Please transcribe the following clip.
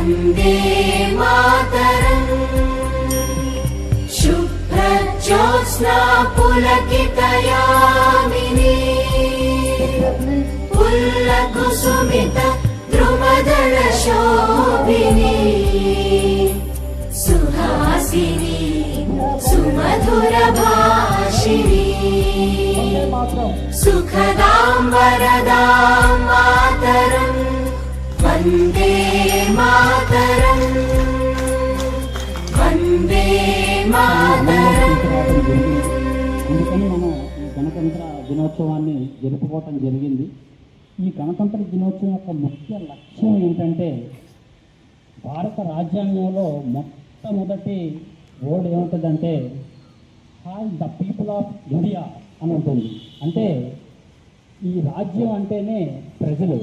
వందే మాతరం శుభ్రజ్యోత్స్నా పులకితయామినీ పుల్లకుసుమిత ద్రుమదళ శోభినీ సుహాసినీ సుమధుర భాషిణీ సుఖదాం వరదాం మాతరం వందే మాతరం వందే మాతరం. అందుకని మనం ఈ గణతంత్ర దినోత్సవాన్ని జరుపుకోవటం జరిగింది. ఈ గణతంత్ర దినోత్సవం యొక్క ముఖ్య లక్ష్యం ఏంటంటే, భారత రాజ్యాంగంలో మొట్టమొదటి వర్డ్ ఏముంటుందంటే hall the people of India అని ఉంటుంది. అంటే ఈ రాజ్యం అంటేనే ప్రజలు,